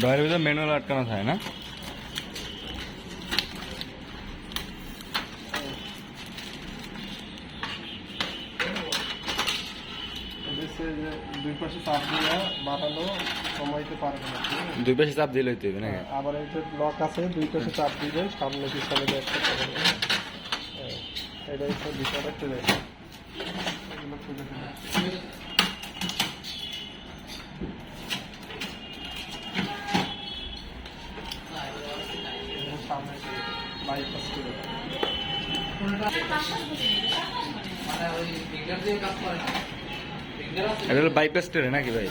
ডয়ের ভিতরে ম্যানুয়াল আটকানো থাকে না? দুই পাশে চাপ দিয়ে বাড়ানো কমাইতে পারবে না, দুই পাশে চাপ দিলে হইতে হবে নাকি? আবার এই যে ব্লক আছে দুই পাশে চাপ দিলে সামনে পিছনে একটা করবে। এটা হচ্ছে ভিতরে চলে এগুলো খুলে ফেলে সামনে বাইপাস করে এটা হলো বাইপাস টেরে নাকি ভাই?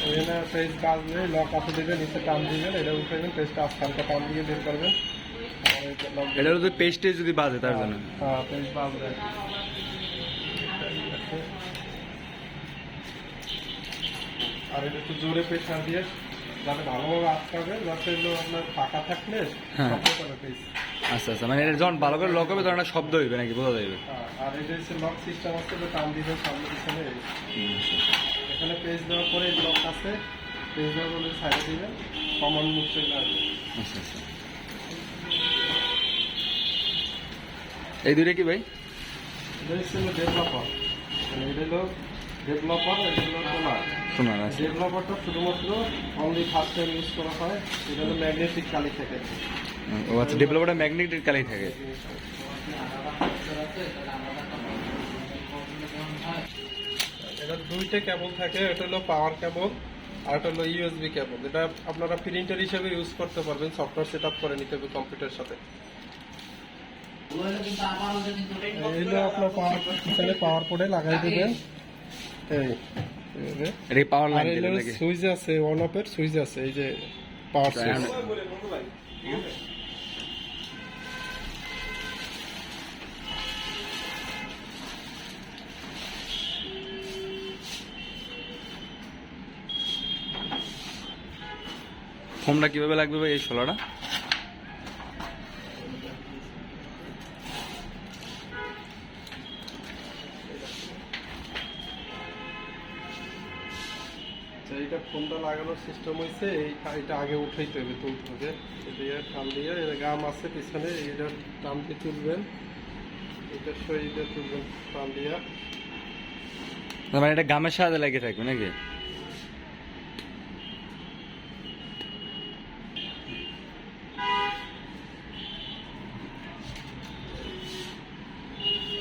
এখানে পেজ কাটবে, লক আছে দিবেন, নিচে টান দিবেন, এটা উঠাবেন, পেজটা আস্তানটা টান দিয়ে বের করবেন। এটা হলো পেস্টে যদি বাজে তার জন্য। হ্যাঁ পেজ বাজবে। আর এটা একটু জোরে প্রেশার দিয়ে যাতে ভালোভাবে আটকাবে, যাতে আপনার ফাঁকা থাকলে শব্দ করে পেজ। আচ্ছা আচ্ছা, মানে এটা যখন ভালো করে লক হবে তখন একটা শব্দ হইবে নাকি, বোঝা যাবে? আর এটা হচ্ছে লক সিস্টেম আছে, টান দিবেন সামনে পিছনে। এখানে পেজ দেওয়ার পরে লক আছে, পেজ দেওয়ার পরে সাইডে দিবেন, কমন মুখ চলে আসবে। আচ্ছা আচ্ছা, এই দুইটা কি ভাই? এটা হচ্ছে ডেভেলপার, এটা হলো ডেভেলপার, এটা হলো টোনার। শোনার আছে। ডেভেলপারটা শুধুমাত্র অনলি ফার্স্ট টাইম ইউজ করা হয়, এটা হলো ম্যাগনেটিক কালি থাকে। ও আচ্ছা, ডেভেলপারটা ম্যাগনেটিক কালি থাকে। এটা দুইটা কেবল থাকে, এটা হলো পাওয়ার কেবল আর এটা হলো ইউএসবি কেবল। এটা আপনারা প্রিন্টার হিসেবে ইউজ করতে পারবেন, সফটওয়্যার সেট আপ করে নিতে হবে কম্পিউটারের সাথে। এইগুলো আপনার পাওয়ার পিছনে পাওয়ার পোর্টে লাগাই দেবেন। এটা কি পাওয়ার লাইন আর নাকি? সুইচ আছে, অন অফ এর সুইচ আছে, এই যে পাওয়ার সুইচ। ফোমটা কিভাবে লাগবে ভাই এই ষোলোটা? এইটা ফোনটা লাগানোর সিস্টেম হয়েছে, এটা আগে উঠাইতে হবে, তুলতে হবে। এটা টান দিয়ে গাম আছে পিছনে, এটা টান দিয়ে তুলবেন, এটা সই দিয়ে তুলবেন টান দিয়ে। মানে এটা গামের সাথে লেগে থাকবে নাকি?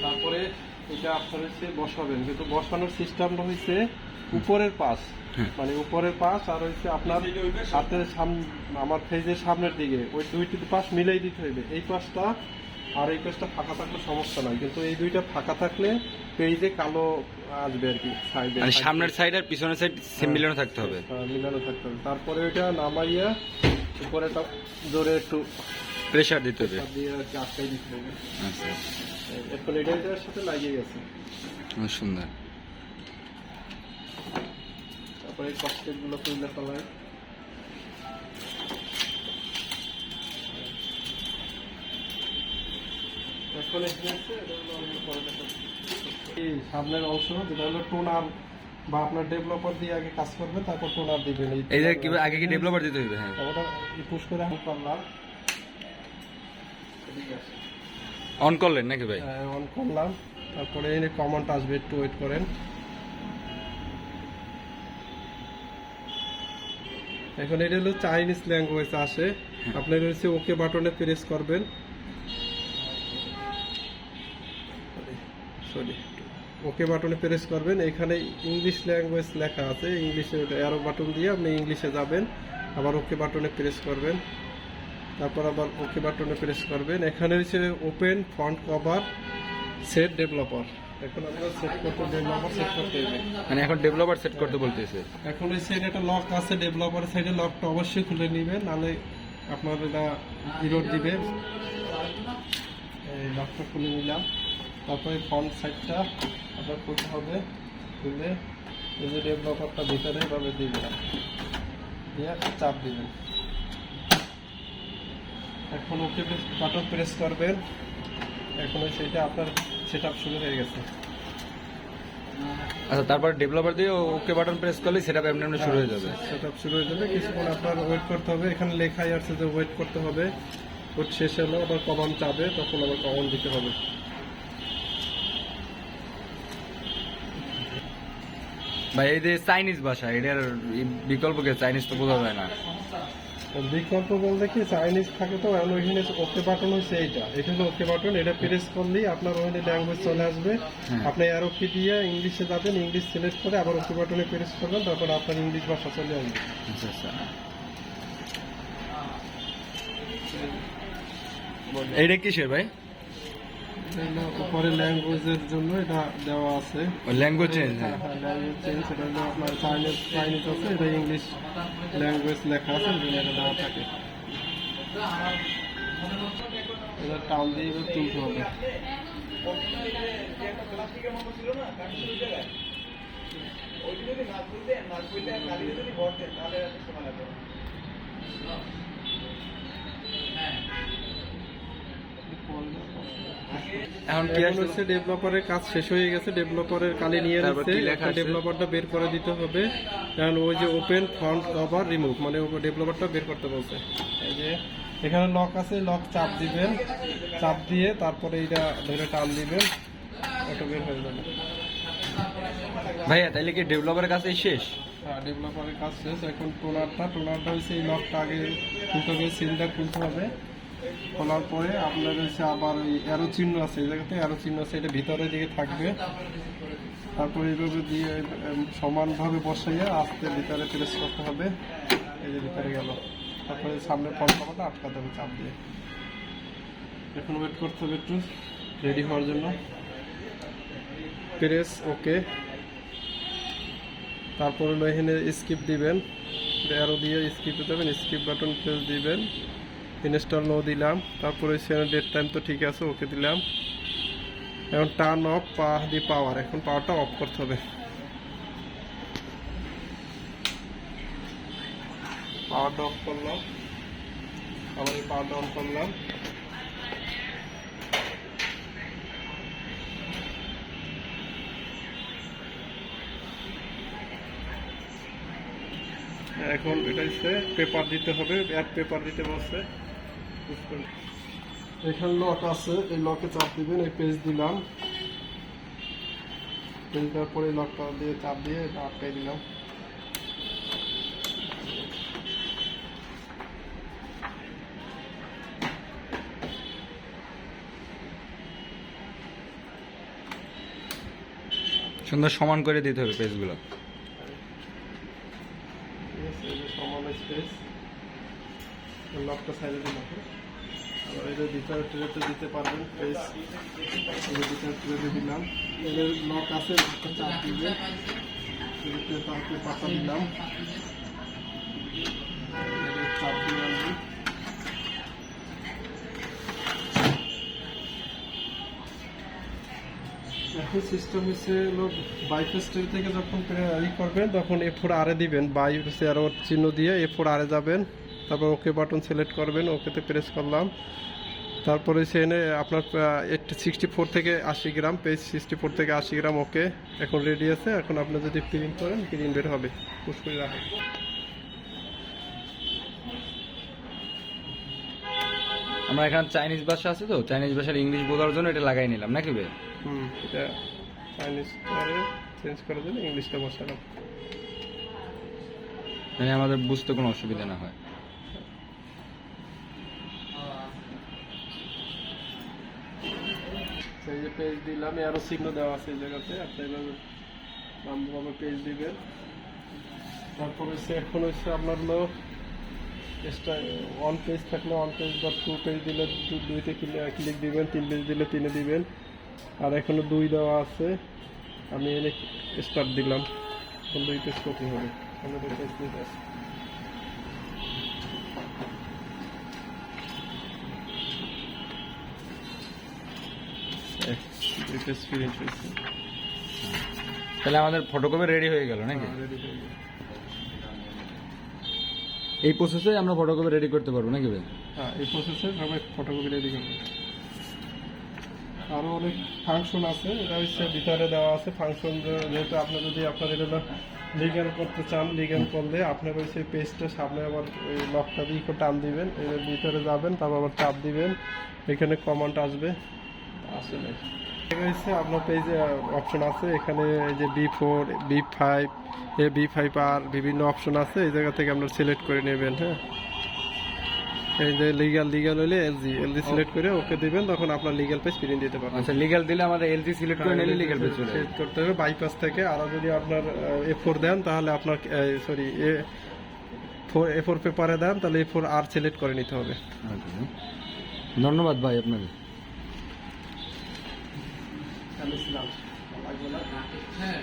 তারপরে এটা আপনার হচ্ছে বসাবেন, কিন্তু বসানোর সিস্টেমটা হয়েছে উপরের পাশ, মানে উপরের পাশ আর হচ্ছে আপনার হাতের আমার ফেজের সামনের দিকে ওই দুইটি পাশ মিলাই দিতে হইবে। এই পাশটা আর এই পাশটা ফাঁকা থাকলে সমস্যা নাই, কিন্তু এই দুইটা ফাঁকা থাকলে পেজে কালো আসবে আর কি সাইডে। মানে সামনের সাইড আর পিছনের সাইড সেম মিলানো থাকতে হবে। মিলানো থাকতে হবে। তারপরে ওইটা নামাইয়া উপরেটা জোরে একটু প্রেসার দিতে হবে, দিয়ে আর কি আটকাই দিতে হবে। আচ্ছা এখন এটার সাথে লাগিয়ে গেছে। সুন্দর। তারপরে এই ককটেল গুলো তুলে ফেলায়। এখন এই সামনের অংশ যেটা হলো টোনার বা আপনার ডেভেলপার দিয়ে আগে কাজ করবে, তারপর টোনার দিবেন। এই যে কি আগে কি ডেভেলপার দিতে হবে? হ্যাঁ, ওটা পুশ করে আমি করলাম, অন করলেন নাকি ভাই? অন করলাম। তারপরে এই কমান্ড আসবে, একটু ওয়েট করেন। এখন এটা হলো চাইনিজ ল্যাঙ্গুয়েজ আসে, আপনার হচ্ছে ওকে বাটনে প্রেস করবেন। সরি, ওকে বাটনে প্রেস করবেন। এখানে ইংলিশ ল্যাঙ্গুয়েজ লেখা আছে, ইংলিশে অ্যারো বাটন দিয়ে আপনি ইংলিশে যাবেন, আবার ওকে বাটনে প্রেস করবেন, তারপর আবার ওকে বাটনে প্রেস করবেন। এখানে হচ্ছে open font cover set developer. এখন আমরা সেট করতে ডেভেলপার সেট করতে হবে। মানে এখন ডেভেলপার সেট করতে বলতেছে। এখন এই সাইডে একটা লক আছে, ডেভেলপারের সাইডে লকটা অবশ্যই খুলে নেবেন, নাহলে আপনার এটা ইরোড দিবে। এই লকটা খুলে নিলাম, তারপরে ফ্রন্ট সাইডটা আপনার খুলতে হবে। খুলে এই যে ডেভেলপারটা ভিতরে এভাবে দিবেন, দিয়ে চাপ দিবেন। এখন ওকে বাটন প্রেস করবেন। এখন সেইটা আপনার সেট আপ শুরু হয়ে গেছে। আচ্ছা, তারপর ডেভেলপার দিয়ে ওকে বাটন প্রেস করলে সেটআপ এমনি এমনি শুরু হয়ে যাবে। সেটআপ শুরু হয়ে যাবে। কিছুক্ষণ আপনার ওয়েট করতে হবে। এখানে লেখাই আছে যে ওয়েট করতে হবে। ওয়েট শেষ হলো আবার কমান চাবে, তখন আবার কমান দিতে হবে। ভাই এই যে চাইনিজ ভাষা, এটার বিকল্প কে? চাইনিজ তো বোঝা যায় না। বিকল্প বলতে কি, চাইনিজ থাকে তো, এখন ওইখানে ওকে বাটন হচ্ছে এইটা, এটা হলো ওকে বাটন। এটা প্রেস করলেই আপনার ওখানে ল্যাঙ্গুয়েজ চলে আসবে। আপনি অ্যারো কি দিয়ে ইংলিশে যাবেন, ইংলিশ সিলেক্ট করে আবার ওকে বাটনে প্রেস করবেন, তারপর আপনার ইংলিশ ভাষা চলে আসবে। আচ্ছা আচ্ছা, এইটা কিসের ভাই? উপরে ল্যাঙ্গুয়েজের জন্য এটা দেওয়া আছে। Language change? হ্যাঁ, ল্যাঙ্গুয়েজ চেঞ্জ। এটা হলো আপনার চাইনিজ আছে, এটা ইংলিশ ল্যাঙ্গুয়েজ লেখা আছে, এটা দেওয়া থাকে। এটা টান দিয়ে এবার তুলতে হবে। এখন কি এখন হচ্ছে ডেভেলপারের কাজ শেষ হয়ে গেছে। ডেভেলপারের কালি নিয়ে তারপর কি নিচ্ছে, লেখা আছে? ডেভেলপারটা বের করে দিতে হবে। কারণ ওই যে ওপেন ফ্রন্ট কভার রিমুভ, মানে ডেভেলপারটা বের করতে বলছে। এই যে এখানে লক আছে, লক চাপ দিবেন, চাপ দিয়ে তারপরে এইটা ধরে টান দিবেন, ওটা বের হয়ে যাবে। ভাইয়া তাইলে কি ডেভেলপারের কাছেই শেষ? হ্যাঁ, ডেভেলপারের কাজ শেষ। এখন টোনারটা হচ্ছে এই লকটা আগে খুলতে হবে, সিলটা খুলতে হবে। খোলার পরে আপনার হচ্ছে আবার ওই অ্যারো চিহ্ন আছে, এই জায়গাতে অ্যারো চিহ্ন আছে, এটা ভিতরের দিকে থাকবে। তারপরে এইভাবে দিয়ে সমানভাবে বসাইয়া আস্তে ভিতরে প্রেস করতে হবে। এই যে ভিতরে গেল। তারপরে সামনে ফ্রন্ট কভারটা আটকাতে হবে চাপ দিয়ে। এখন ওয়েট করতে হবে একটু রেডি হওয়ার জন্য। প্রেস ওকে। তারপরে এখানে স্কিপ দিবেন, অ্যারো দিয়ে স্কিপ দেবেন, স্কিপ বাটন প্রেস দিবেন। ইনস্টল নো দিলাম। তারপরে সেখানে ডেট টাইম তো ঠিক আছে, ওকে দিলাম। এখন টার্ন অফ দি পাওয়ার, এখন পাওয়ারটা অফ করতে হবে। পাওয়ারটা অফ করলাম, আবার এই পাওয়ারটা অন করলাম। এখন এটা হচ্ছে পেপার দিতে হবে, অ্যাড পেপার দিতে বলছে। এখানে লক আছে, এই লকে চাপ দিবেন। এই পেজ দিলাম, পেজ দেওয়ার পরে লকটা দিয়ে চাপ দিয়ে এটা আটকাই দিলাম। সুন্দর সমান করে দিতে হবে পেজগুলো। সমান স্পেস, লকটা সাইডে দিলাম। আবার এটা ভিতরে ট্রেতে দিতে পারবেন পেজ, ভিতরে ট্রেতে দিলাম। এদের লক আছে, লকটা চাপ দিবে, তারপরে পাতা দিলাম, চাপ দিয়ে আনবি। এখন সিস্টেম হচ্ছে লোক বাইফেস্টের থেকে যখন ই করবেন তখন F4 আরে দিবেন, বাই হচ্ছে আরো চিহ্ন দিয়ে F4 আরে যাবেন। তারপর ওকে বাটন সিলেক্ট করবেন, ওকেতে প্রেস করলাম। তারপরে সেখানে আপনার 64 থেকে 80 গ্রাম, পেজ 64 থেকে 80 গ্রাম। ওকে, এখন রেডি আছে। এখন আপনি যদি প্রিন্ট করেন, প্রিন্ট বের হবে। পুশ করে রাখেন। আমরা এখানে চাইনিজ ভাষা আছে তো, চাইনিজ ভাষার ইংলিশ বোঝার জন্য এটা লাগাই নিলাম নাকি ভাই? এটা চাইনিজটা চেঞ্জ করার জন্য ইংলিশটা বসালাম, মানে আমাদের বুঝতে কোনো অসুবিধা না হয়। এই যে পেজ দিলাম, আরো চিহ্ন দেওয়া আছে এই জায়গাতে, আপনি এভাবে নামভাবে পেজ দিবেন। তারপর হচ্ছে এখন হচ্ছে আপনার হলো ওয়ান পেজ থাকলে ওয়ান পেজ বা টু পেজ দিলে দুইতে ক্লিক দিবেন, 3 পেজ দিলে 3-এ দিবেন। আর এখনো 2 দেওয়া আছে। আমি এনে স্টার্ট দিলাম, এখন 2 পেজ কপি হবে। আমরা 2 পেজ নিতে আসি। দুই পেজ প্রিন্ট হয়েছে। তাহলে আমাদের ফটোকপি রেডি হয়ে গেল নাকি? Ready হয়ে গেছে। এই প্রসেসে আমরা ফটোকপি রেডি করতে পারবো নাকি ভাই? হ্যাঁ, এই প্রসেসে সবাই ফটোকপি রেডি করবে। আরো অনেক ফাংশন আছে, এটা হচ্ছে ভিতরে দেওয়া আছে ফাংশন। যেহেতু আপনি যদি আপনার এটা লিগ্যাল করতে চান, লিগ্যাল করলে আপনার হচ্ছে পেজটা সামনে আবার ওই লকটা দিয়ে একটু টান দিবেন, এর ভিতরে যাবেন, তারপর আবার চাপ দিবেন, এখানে কমান্ড আসবে। আসলে এটা হচ্ছে আপনার পেজে অপশন আছে, এখানে এই যে B4, B5, B5R বিভিন্ন অপশন আছে, এই জায়গা থেকে আপনার সিলেক্ট করে নেবেন। হ্যাঁ, এই যে লিগ্যাল হলে এলজি সিলেক্ট করে ওকে দিবেন, তখন আপনার লিগ্যাল পেজ প্রিন্ট দিতে পারবেন। আচ্ছা, লিগ্যাল দিলে আমাদের এলজি সিলেক্ট করে নিলে লিগ্যাল পেজ চলে সেট করতে হবে বাইপাস থেকে। আর যদি আপনার A4 দেন তাহলে আপনার সরি A4 পেপারে দেন তাহলে A4R সিলেক্ট করে নিতে হবে। যাবে। ধন্যবাদ ভাই আপনাকে। হ্যাঁ।